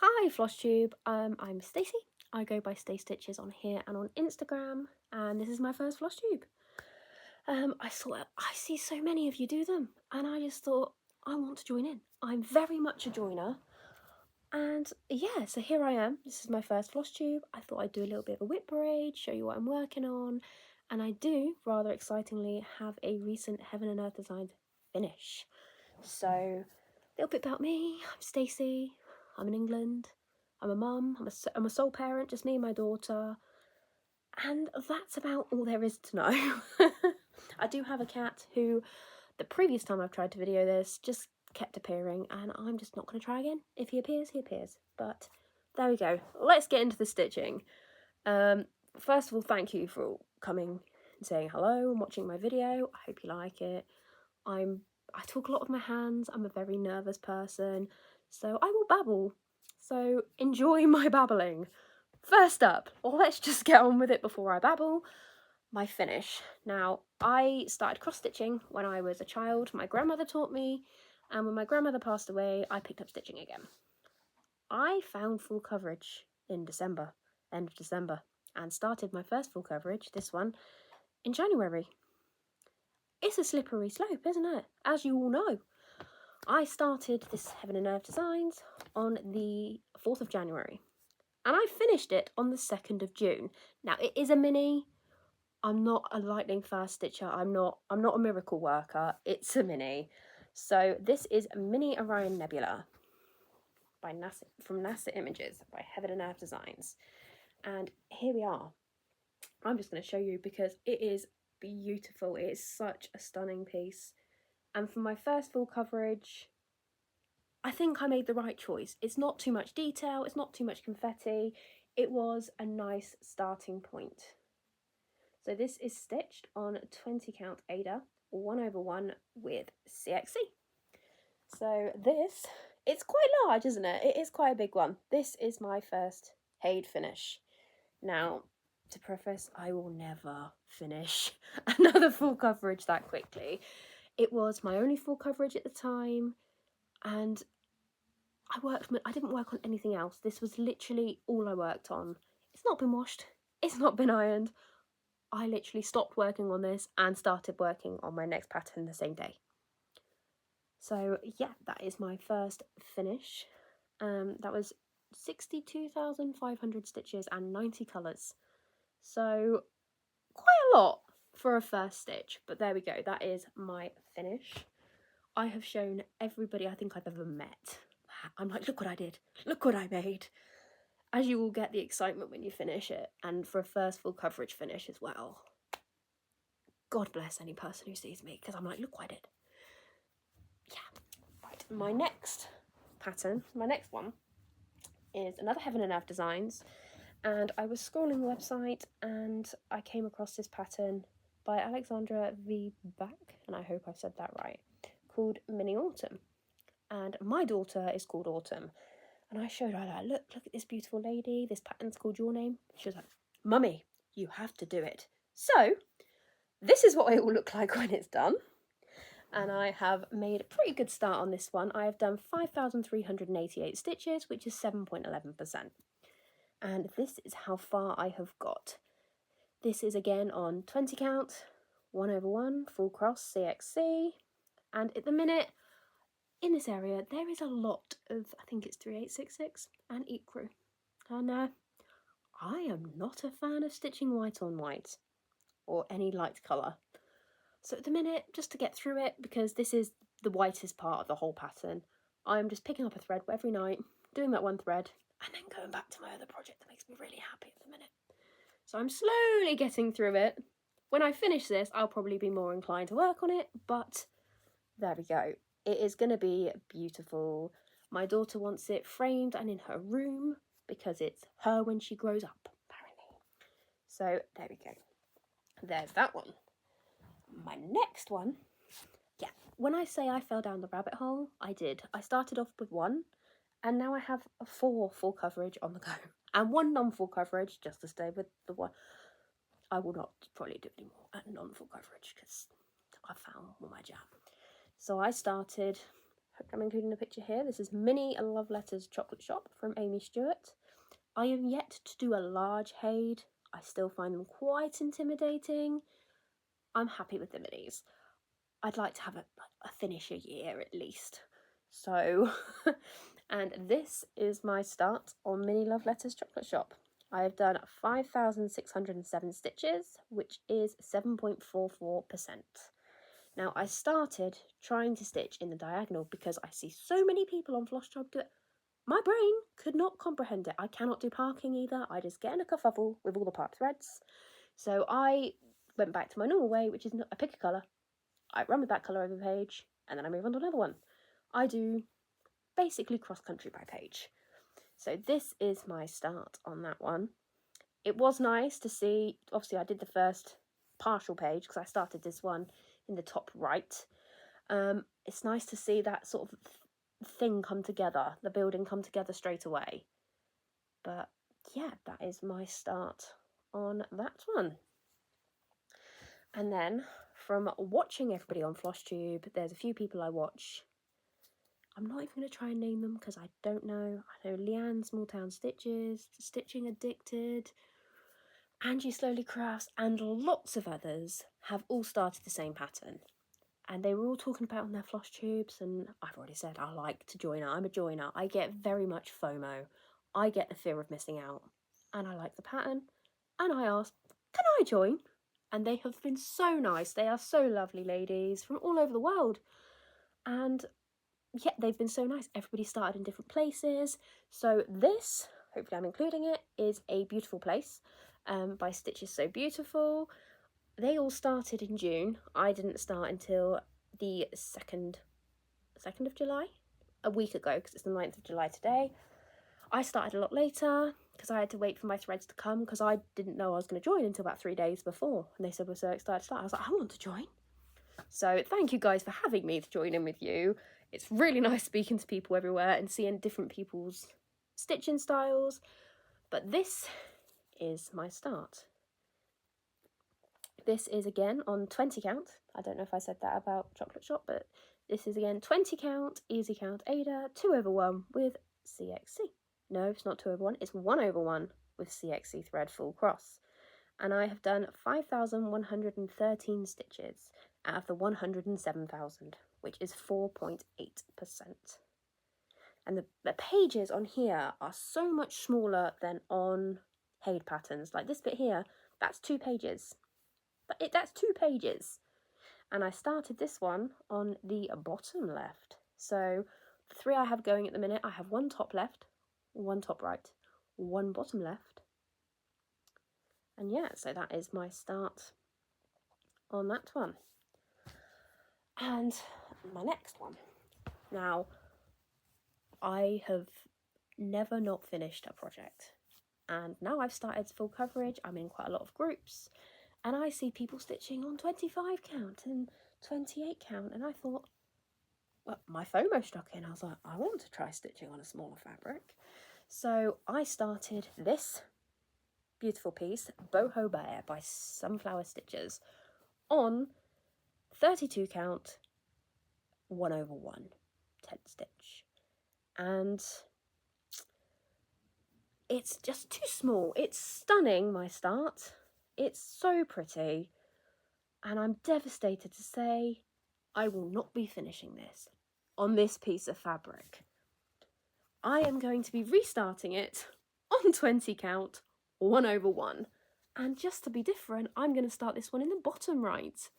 Hi Flosstube, I'm Stacey. I go by Stay Stitches on here and on Instagram, and this is my first Flosstube. I see so many of you do them, and I just thought I want to join in. I'm very much a joiner, and yeah, so here I am. This is my first Flosstube. I thought I'd do a little bit of a WIP parade, show you what I'm working on, and I do, rather excitingly, have a recent Heaven and Earth Designs finish. So, a little bit about me. I'm Stacey. I'm in England. I'm a mum. I'm a sole parent, just me and my daughter. And that's about all there is to know. I do have a cat who, the previous time I've tried to video this, just kept appearing, and I'm just not going to try again. If he appears, he appears. But there we go. Let's get into the stitching. First of all, thank you for coming and saying hello and watching my video. I hope you like it. I talk a lot with my hands. I'm a very nervous person, so I will babble. So enjoy my babbling. First up, let's just get on with it before I babble. My finish. Now, I started cross-stitching when I was a child. My grandmother taught me, and when my grandmother passed away, I picked up stitching again. I found full coverage in December, end of December, and started my first full coverage, this one, in January. It's a slippery slope, isn't it? As you all know. I started this Heaven and Earth Designs on the 4th of January, and I finished it on the 2nd of June. Now, it is a mini. I'm not a lightning fast stitcher. I'm not a miracle worker. It's a mini. So this is Mini Orion Nebula by NASA, from NASA Images by Heaven and Earth Designs. And here we are. I'm just going to show you because it is beautiful. It is such a stunning piece. And for my first full coverage, I think I made the right choice. It's not too much detail, it's not too much confetti. It was a nice starting point. So this is stitched on 20 count Aida 1/1 with CXC. So this, it's quite large, isn't it? It is quite a big one. This is my first HAED finish. Now, to preface, I will never finish another full coverage that quickly. It was my only full coverage at the time, and I didn't work on anything else. This was literally all I worked on. It's not been washed. It's not been ironed. I literally stopped working on this and started working on my next pattern the same day. So yeah, that is my first finish. That was 62,500 stitches and 90 colours. So quite a lot for a first stitch, but there we go. That is my finish. I have shown everybody I think I've ever met. I'm like, look what I did. Look what I made. As you will get the excitement when you finish it, and for a first full coverage finish as well. God bless any person who sees me, because I'm like, look what I did. Yeah. Right, my next pattern, my next one, is another Heaven and Earth Designs, and I was scrolling the website and I came across this pattern by Alexandra V Bach, and I hope I've said that right, called Mini Autumn. And my daughter is called Autumn. And I showed her, like, look at this beautiful lady. This pattern's called your name. She was like, Mummy, you have to do it. So, this is what it will look like when it's done. And I have made a pretty good start on this one. I have done 5,388 stitches, which is 7.11%. And this is how far I have got. This is again on 20 count, 1/1, full cross, CXC. And at the minute, in this area, there is a lot of, I think it's 3866 and ecru. And I am not a fan of stitching white on white or any light colour. So at the minute, just to get through it, because this is the whitest part of the whole pattern, I'm just picking up a thread every night, doing that one thread, and then going back to my other project that makes me really happy at the minute. So I'm slowly getting through it. When I finish this, I'll probably be more inclined to work on it, but there we go. It is going to be beautiful. My daughter wants it framed and in her room because it's her when she grows up, apparently. So there we go. There's that one. My next one, yeah, when I say I fell down the rabbit hole, I did. I started off with one, and now I have 4 full coverage on the go. And 1 non-full coverage, just to stay with the one. I will not probably do any more non-full coverage because I found my jam. So I started Hope I'm including a picture here. This is Mini Love Letters Chocolate Shop from Aimee Stewart. I am yet to do a large HAED. I still find them quite intimidating. I'm happy with the minis. I'd like to have a finish a year at least. So, and this is my start on Mini Love Letters Chocolate Shop. I have done 5,607 stitches, which is 7.44%. Now, I started trying to stitch in the diagonal because I see so many people on Flosstube do it. My brain could not comprehend it. I cannot do parking either. I just get in a kerfuffle with all the part threads. So I went back to my normal way, which is I pick a colour, I run with that colour over the page, and then I move on to another one. I do basically cross-country by page. So this is my start on that one. It was nice to see, obviously I did the first partial page because I started this one in the top right. It's nice to see that sort of thing come together, the building come together straight away. But yeah, that is my start on that one. And then from watching everybody on Flosstube, there's a few people I watch. I'm not even going to try and name them because I don't know. I know Leanne Small Town Stitches, Stitching Addicted, Angie Slowly Crafts, and lots of others have all started the same pattern. And they were all talking about on their Flosstubes, and I've already said I like to joiner. I'm a joiner. I get very much FOMO. I get the fear of missing out. And I like the pattern. And I asked, can I join? And they have been so nice. They are so lovely ladies from all over the world. And yeah, they've been so nice. Everybody started in different places. So this, hopefully I'm including it, is A Beautiful Place by Stitches So Beautiful. They all started in June. I didn't start until the 2nd of July, a week ago, because it's the 9th of July today. I started a lot later because I had to wait for my threads to come because I didn't know I was going to join until about 3 days before. And they said we're so excited to start. I was like, I want to join. So thank you guys for having me to join in with you. It's really nice speaking to people everywhere and seeing different people's stitching styles. But this is my start. This is again on 20 count. I don't know if I said that about Chocolate Shop, but this is again 20 count, easy count Aida, 2/1 with CXC. No, it's not 2/1, it's 1/1 with CXC thread full cross. And I have done 5,113 stitches out of the 107,000, which is 4.8%. And the pages on here are so much smaller than on HAED patterns. Like this bit here, that's 2 pages. That's 2 pages. And I started this one on the bottom left. So the 3 I have going at the minute, I have 1 top left, 1 top right, 1 bottom left. And yeah, so that is my start on that one. And my next one. Now, I have never not finished a project. And now I've started full coverage. I'm in quite a lot of groups. And I see people stitching on 25 count and 28 count. And I thought, well, my FOMO struck in. I was like, I want to try stitching on a smaller fabric. So I started this beautiful piece, Boho Bear by Sunflower Stitches, on 32 count, 1/1, 10 stitch. And it's just too small. It's stunning, my start. It's so pretty, and I'm devastated to say I will not be finishing this on this piece of fabric. I am going to be restarting it on 20 count, 1/1. And just to be different, I'm going to start this one in the bottom right.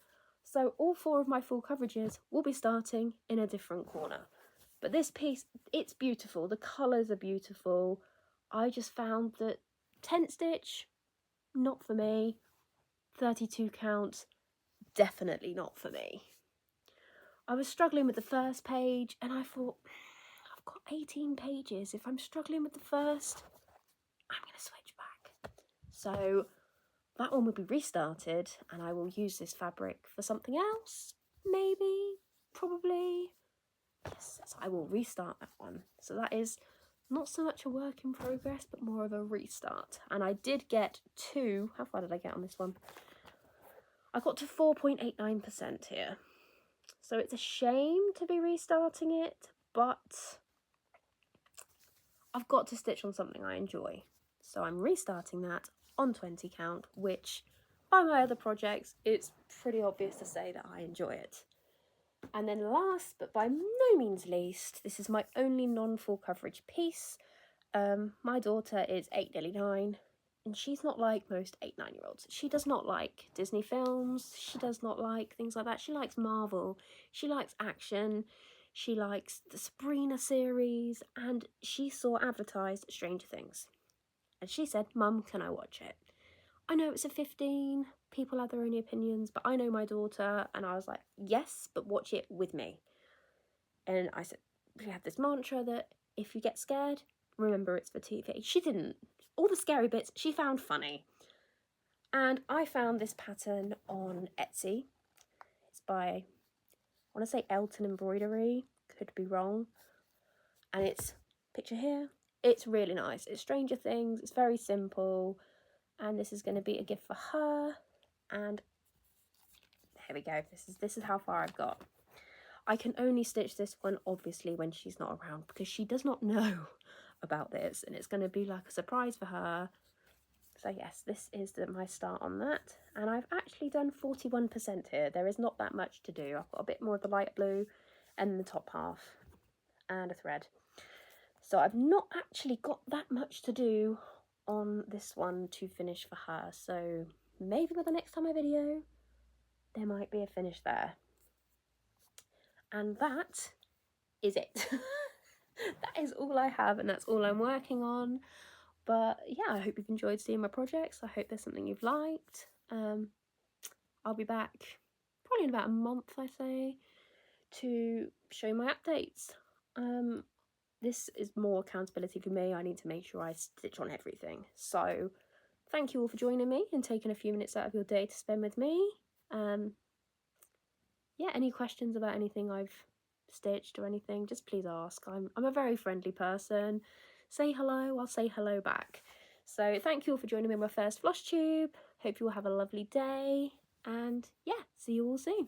So all 4 of my full coverages will be starting in a different corner. But this piece, it's beautiful. The colours are beautiful. I just found that 10 stitch, not for me. 32 count, definitely not for me. I was struggling with the first page and I thought, I've got 18 pages. If I'm struggling with the first, I'm going to switch back. So that one will be restarted and I will use this fabric for something else. Maybe, probably. Yes, so I will restart that one. So that is not so much a work in progress, but more of a restart. And I did get 2, how far did I get on this one? I got to 4.89% here. So it's a shame to be restarting it, but I've got to stitch on something I enjoy. So I'm restarting that on 20 count, which by my other projects, it's pretty obvious to say that I enjoy it. And then last, but by no means least, this is my only non-full coverage piece. My daughter is 8, nearly 9, and she's not like most 8, 9-year-olds. She does not like Disney films. She does not like things like that. She likes Marvel. She likes action. She likes the Sabrina series, and she saw advertised Stranger Things. And she said, "Mum, can I watch it?" I know it's a 15, people have their own opinions, but I know my daughter, and I was like, yes, but watch it with me. And I said, we have this mantra that if you get scared, remember it's for TV. She didn't. All the scary bits she found funny. And I found this pattern on Etsy. It's by, I want to say Ailton Embroidery, could be wrong. And it's, picture here, it's really nice. It's Stranger Things, it's very simple. And this is going to be a gift for her, and here we go. This is how far I've got. I can only stitch this one obviously when she's not around, because she does not know about this, and it's going to be like a surprise for her. So yes, this is my start on that, and I've actually done 41% here. There is not that much to do. I've got a bit more of the light blue and the top half and a thread, so I've not actually got that much to do on this one to finish for her. So maybe by the next time I video there might be a finish there. And that is it. That is all I have, and that's all I'm working on. But yeah, I hope you've enjoyed seeing my projects. I hope there's something you've liked. I'll be back probably in about a month, I say, to show you my updates. This is more accountability for me. I need to make sure I stitch on everything. So thank you all for joining me and taking a few minutes out of your day to spend with me. Yeah, any questions about anything I've stitched or anything, just please ask. I'm a very friendly person. Say hello, I'll say hello back. So thank you all for joining me on my first Flosstube. Hope you all have a lovely day, and yeah, see you all soon.